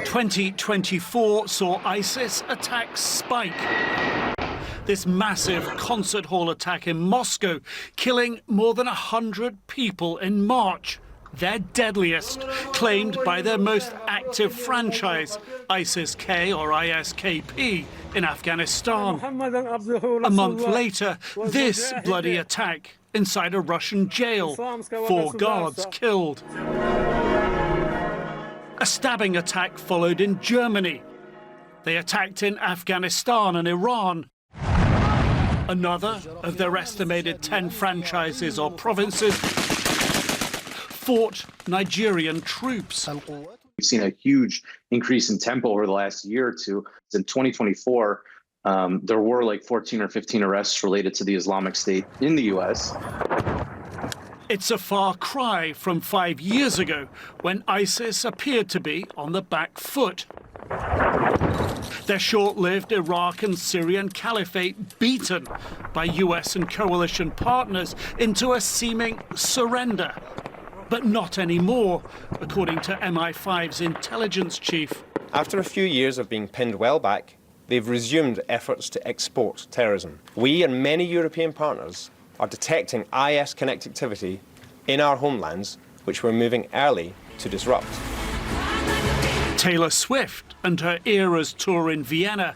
2024 saw ISIS attack Spike, this massive concert hall attack in Moscow, killing more than 100 people in March, their deadliest, claimed by their most active franchise, ISIS-K or ISKP, in Afghanistan. A month later, this bloody attack inside a Russian jail, 4 guards killed. A stabbing attack followed in Germany. They attacked in Afghanistan and Iran. Another of their estimated 10 franchises or provinces fought Nigerian troops. We've seen a huge increase in tempo over the last year or two. In 2024, there were like 14 or 15 arrests related to the Islamic State in the U.S. It's a far cry from 5 years ago, when ISIS appeared to be on the back foot. Their short-lived Iraq and Syrian caliphate beaten by US and coalition partners into a seeming surrender. But not anymore, according to MI5's intelligence chief. After a few years of being pinned well back, they've resumed efforts to export terrorism. We and many European partners are detecting IS-connect activity in our homelands, which we're moving early to disrupt. Taylor Swift and her Eras tour in Vienna,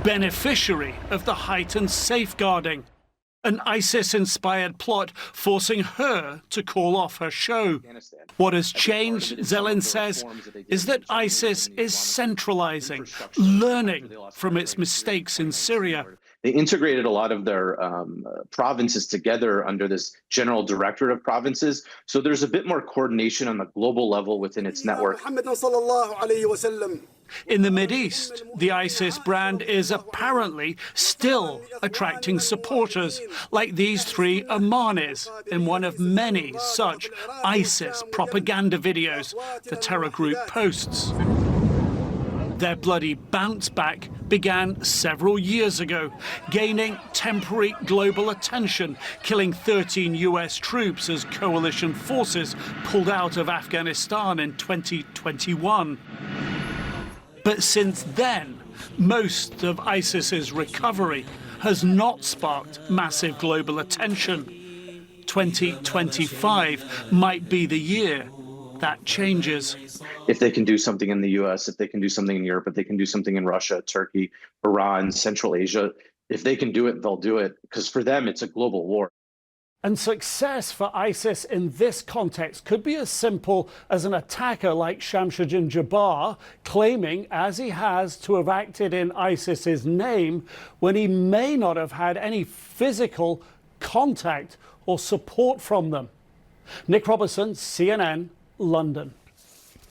beneficiary of the heightened safeguarding. An ISIS-inspired plot forcing her to call off her show. What has changed, Zelin says, is that ISIS is centralizing, learning from its mistakes in Syria. They integrated a lot of their provinces together under this general directorate of provinces. So there's a bit more coordination on the global level within its network. In the Mideast, the ISIS brand is apparently still attracting supporters, like these 3 Omanis in one of many such ISIS propaganda videos the terror group posts. Their bloody bounce back began several years ago, gaining temporary global attention, killing 13 US troops as coalition forces pulled out of Afghanistan in 2021. But since then, most of ISIS's recovery has not sparked massive global attention. 2025 might be the year that changes. If they can do something in the US, if they can do something in Europe, if they can do something in Russia, Turkey, Iran, Central Asia, if they can do it, they'll do it, because for them, it's a global war. And success for ISIS in this context could be as simple as an attacker like Shamsuddin Jabbar claiming, as he has, to have acted in ISIS's name when he may not have had any physical contact or support from them. Nic Robertson, CNN, London.